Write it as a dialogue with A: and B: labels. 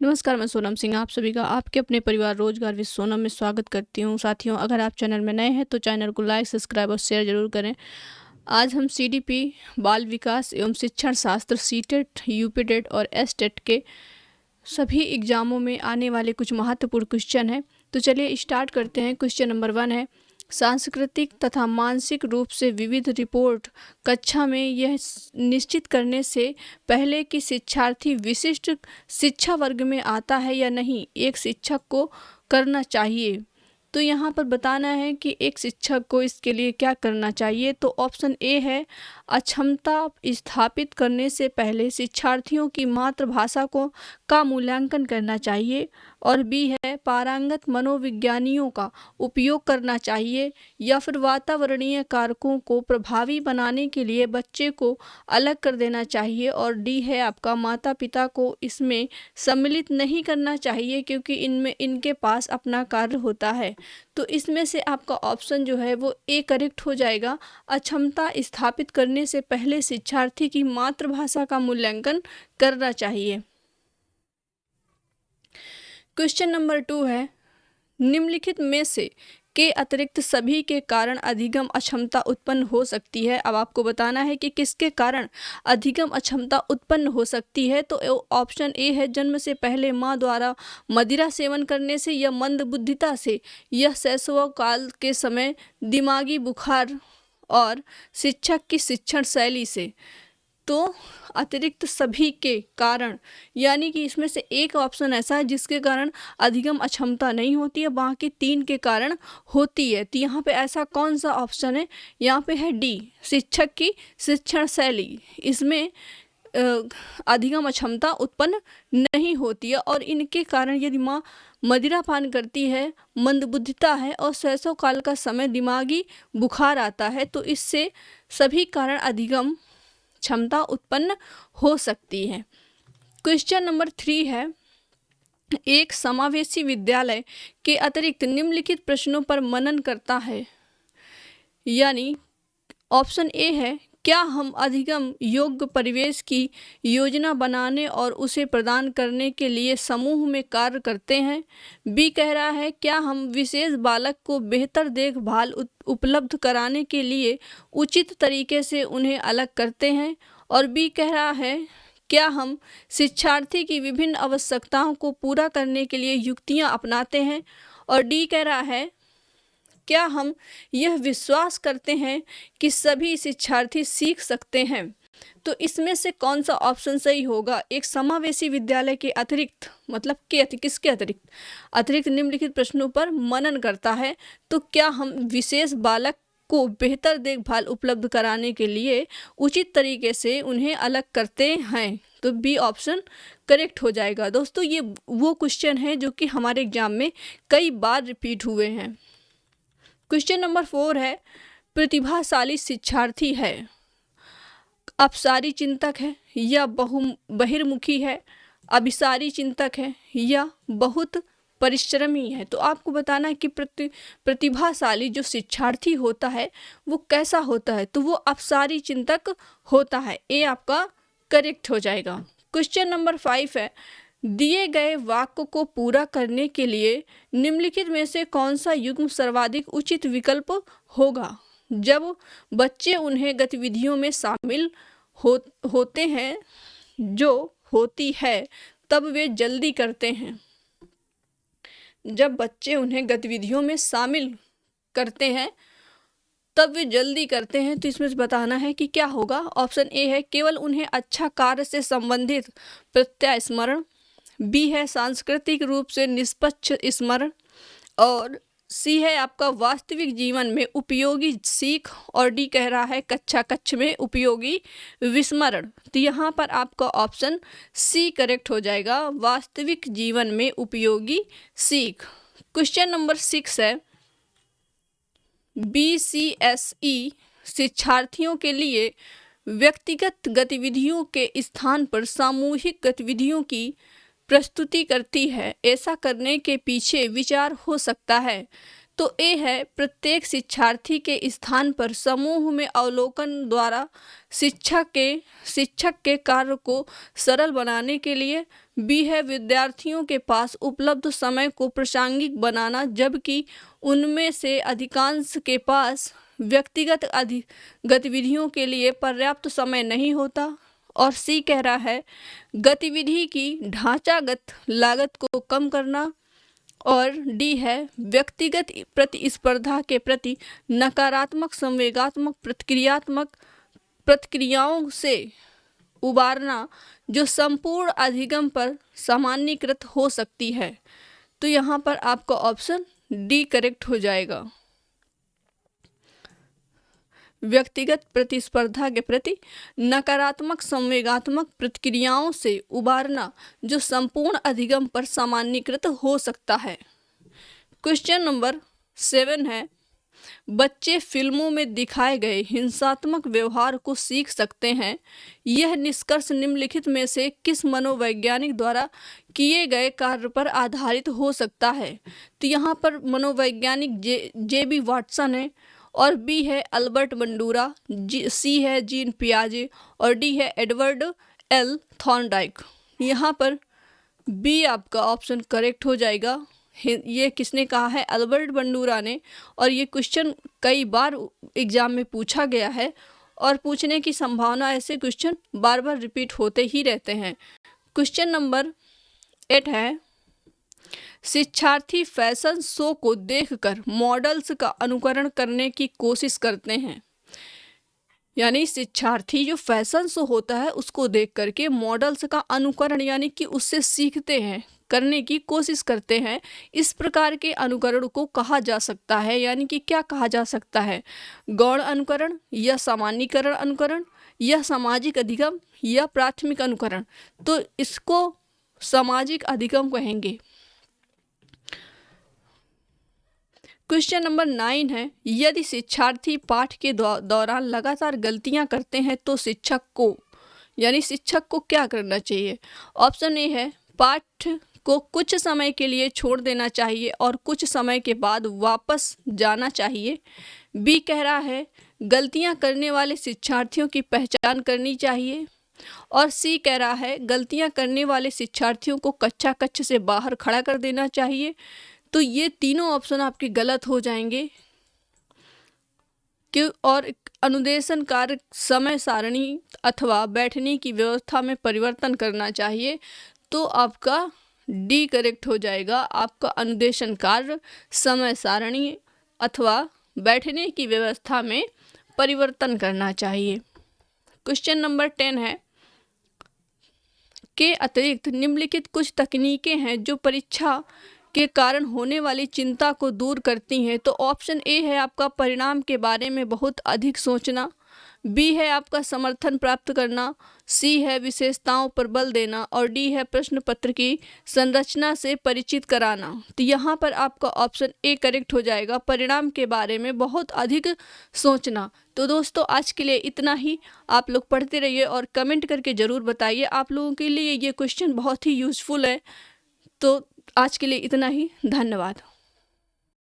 A: नमस्कार, मैं सोनम सिंह आप सभी का आपके अपने परिवार रोजगार विद सोनम में स्वागत करती हूँ। साथियों, अगर आप चैनल में नए हैं तो चैनल को लाइक, सब्सक्राइब और शेयर जरूर करें। आज हम सीडीपी, बाल विकास एवं शिक्षण शास्त्र, सीटेट, यूपीटेट और एसटेट के सभी एग्जामों में आने वाले कुछ महत्वपूर्ण क्वेश्चन हैं। तो चलिए स्टार्ट करते हैं। क्वेश्चन नंबर 1 है, सांस्कृतिक तथा मानसिक रूप से विविध रिपोर्ट कक्षा में यह निश्चित करने से पहले कि शिक्षार्थी विशिष्ट शिक्षा वर्ग में आता है या नहीं, एक शिक्षक को करना चाहिए। तो यहाँ पर बताना है कि एक शिक्षक को इसके लिए क्या करना चाहिए। तो ऑप्शन ए है, अक्षमता स्थापित करने से पहले शिक्षार्थियों की मातृभाषा का मूल्यांकन करना चाहिए। और बी है, पारंगत मनोविज्ञानियों का उपयोग करना चाहिए। या फिर वातावरणीय कारकों को प्रभावी बनाने के लिए बच्चे को अलग कर देना चाहिए। और डी है आपका, माता पिता को इसमें सम्मिलित नहीं करना चाहिए क्योंकि इनके पास अपना कार्य होता है। तो इसमें से आपका ऑप्शन जो है वो ए करेक्ट हो जाएगा। अक्षमता स्थापित करने से पहले शिक्षार्थी की मातृभाषा का मूल्यांकन करना चाहिए। क्वेश्चन नंबर 2 है, निम्नलिखित में से के अतिरिक्त सभी के कारण अधिगम अक्षमता उत्पन्न हो सकती है। अब आपको बताना है कि किसके कारण अधिगम अक्षमता उत्पन्न हो सकती है। तो ऑप्शन ए है, जन्म से पहले माँ द्वारा मदिरा सेवन करने से, या मंदबुद्धिता से, या शैशव काल के समय दिमागी बुखार, और शिक्षक की शिक्षण शैली से। तो अतिरिक्त सभी के कारण, यानी कि इसमें से एक ऑप्शन ऐसा है जिसके कारण अधिगम अक्षमता नहीं होती है, बाकी 3 के कारण होती है। तो यहाँ पे ऐसा कौन सा ऑप्शन है? यहाँ पे है डी, शिक्षक की शिक्षण शैली। इसमें अधिगम अक्षमता उत्पन्न नहीं होती है। और इनके कारण यदि माँ मदिरा पान करती है, मंदबुद्धिता है और शैशव काल का समय दिमागी बुखार आता है, तो इससे सभी कारण अधिगम क्षमता उत्पन्न हो सकती है। क्वेश्चन नंबर 3 है, एक समावेशी विद्यालय के अतिरिक्त निम्नलिखित प्रश्नों पर मनन करता है। यानी ऑप्शन ए है, क्या हम अधिगम योग्य परिवेश की योजना बनाने और उसे प्रदान करने के लिए समूह में कार्य करते हैं। बी कह रहा है, क्या हम विशेष बालक को बेहतर देखभाल उपलब्ध कराने के लिए उचित तरीके से उन्हें अलग करते हैं। और बी कह रहा है, क्या हम शिक्षार्थी की विभिन्न आवश्यकताओं को पूरा करने के लिए युक्तियां अपनाते हैं। और डी कह रहा है, क्या हम यह विश्वास करते हैं कि सभी शिक्षार्थी सीख सकते हैं। तो इसमें से कौन सा ऑप्शन सही होगा? एक समावेशी विद्यालय के अतिरिक्त, मतलब किसके अतिरिक्त निम्नलिखित प्रश्नों पर मनन करता है। तो क्या हम विशेष बालक को बेहतर देखभाल उपलब्ध कराने के लिए उचित तरीके से उन्हें अलग करते हैं। तो बी ऑप्शन करेक्ट हो जाएगा। दोस्तों, ये वो क्वेश्चन है जो कि हमारे एग्जाम में कई बार रिपीट हुए हैं। क्वेश्चन नंबर 4 है, प्रतिभाशाली शिक्षार्थी है, अपसारी चिंतक है, या बहिर्मुखी है, अभिसारी चिंतक है, या बहुत परिश्रमी है। तो आपको बताना है कि प्रतिभाशाली जो शिक्षार्थी होता है वो कैसा होता है। तो वो अपसारी चिंतक होता है। ए आपका करेक्ट हो जाएगा। क्वेश्चन नंबर 5 है, दिए गए वाक्य को पूरा करने के लिए निम्नलिखित में से कौन सा युग्म सर्वाधिक उचित विकल्प होगा। जब बच्चे उन्हें गतिविधियों में शामिल होते हैं जो होती है तब वे जल्दी करते हैं। जब बच्चे उन्हें गतिविधियों में शामिल करते हैं तब वे जल्दी करते हैं। तो इसमें बताना है कि क्या होगा। ऑप्शन ए है, केवल उन्हें अच्छा कार्य से संबंधित प्रत्यय स्मरण। बी है, सांस्कृतिक रूप से निष्पक्ष स्मरण। और सी है आपका, वास्तविक जीवन में उपयोगी सीख। और डी कह रहा है, कक्षा में उपयोगी विस्मरण। तो यहाँ पर आपका ऑप्शन सी करेक्ट हो जाएगा, वास्तविक जीवन में उपयोगी सीख। क्वेश्चन नंबर 6 है, BCSE शिक्षार्थियों के लिए व्यक्तिगत गतिविधियों के स्थान पर सामूहिक गतिविधियों की प्रस्तुति करती है। ऐसा करने के पीछे विचार हो सकता है। तो ए है प्रत्येक शिक्षार्थी के स्थान पर समूह में अवलोकन द्वारा शिक्षक के कार्य को सरल बनाने के लिए। बी है विद्यार्थियों के पास उपलब्ध समय को प्रासंगिक बनाना, जबकि उनमें से अधिकांश के पास व्यक्तिगत गतिविधियों के लिए पर्याप्त समय नहीं होता। और सी कह रहा है गतिविधि की ढांचागत लागत को कम करना। और डी है व्यक्तिगत प्रतिस्पर्धा के प्रति नकारात्मक संवेगात्मक प्रतिक्रियाओं से उबारना, जो संपूर्ण अधिगम पर सामान्यीकृत हो सकती है। तो यहाँ पर आपका ऑप्शन डी करेक्ट हो जाएगा। व्यक्तिगत प्रतिस्पर्धा के प्रति नकारात्मक संवेगात्मक प्रतिक्रियाओं से उबारना, जो संपूर्ण अधिगम पर सामान्यीकृत हो सकता है। क्वेश्चन नंबर 7 है बच्चे फिल्मों में दिखाए गए हिंसात्मक व्यवहार को सीख सकते हैं। यह निष्कर्ष निम्नलिखित में से किस मनोवैज्ञानिक द्वारा किए गए कार्य पर आधारित हो सकता है। तो यहाँ पर मनोवैज्ञानिक जे.बी. वाटसन है, और बी है अल्बर्ट बंडूरा, सी है जीन पियाजे, और डी है एडवर्ड एल थॉर्नडाइक। यहाँ पर बी आपका ऑप्शन करेक्ट हो जाएगा। ये किसने कहा है? अल्बर्ट बंडूरा ने। और ये क्वेश्चन कई बार एग्जाम में पूछा गया है, और पूछने की संभावना, ऐसे क्वेश्चन बार बार रिपीट होते ही रहते हैं। क्वेश्चन नंबर 8 है शिक्षार्थी फैशन शो को देखकर मॉडल्स का अनुकरण करने की कोशिश करते हैं। यानी शिक्षार्थी जो फैशन शो होता है उसको देख करके मॉडल्स का अनुकरण यानी कि उससे सीखते हैं, करने की कोशिश करते हैं। इस प्रकार के अनुकरण को कहा जा सकता है, यानी कि क्या कहा जा सकता है? गौण अनुकरण, या सामान्यीकरण अनुकरण, या सामाजिक अधिगम, या प्राथमिक अनुकरण। तो इसको सामाजिक अधिगम कहेंगे। क्वेश्चन नंबर 9 है यदि शिक्षार्थी पाठ के दौरान लगातार गलतियां करते हैं तो शिक्षक को क्या करना चाहिए? ऑप्शन ए है पाठ को कुछ समय के लिए छोड़ देना चाहिए और कुछ समय के बाद वापस जाना चाहिए। बी कह रहा है गलतियां करने वाले शिक्षार्थियों की पहचान करनी चाहिए। और सी कह रहा है गलतियां करने वाले शिक्षार्थियों को कक्षा कक्ष से बाहर खड़ा कर देना चाहिए। तो ये तीनों ऑप्शन आपके गलत हो जाएंगे। और अनुदेशन कार्य समय सारणी अथवा बैठने की व्यवस्था में परिवर्तन करना चाहिए। तो आपका डी करेक्ट हो जाएगा। आपका अनुदेशन कार्य समय सारणी अथवा बैठने की व्यवस्था में परिवर्तन करना चाहिए। क्वेश्चन नंबर 10 है के अतिरिक्त निम्नलिखित कुछ तकनीकें हैं जो परीक्षा के कारण होने वाली चिंता को दूर करती हैं। तो ऑप्शन ए है आपका परिणाम के बारे में बहुत अधिक सोचना। बी है आपका समर्थन प्राप्त करना। सी है विशेषताओं पर बल देना। और डी है प्रश्न पत्र की संरचना से परिचित कराना। तो यहाँ पर आपका ऑप्शन ए करेक्ट हो जाएगा, परिणाम के बारे में बहुत अधिक सोचना। तो दोस्तों आज के लिए इतना ही। आप लोग पढ़ते रहिए और कमेंट करके ज़रूर बताइए। आप लोगों के लिए ये क्वेश्चन बहुत ही यूजफुल है। तो आज के लिए इतना ही। धन्यवाद।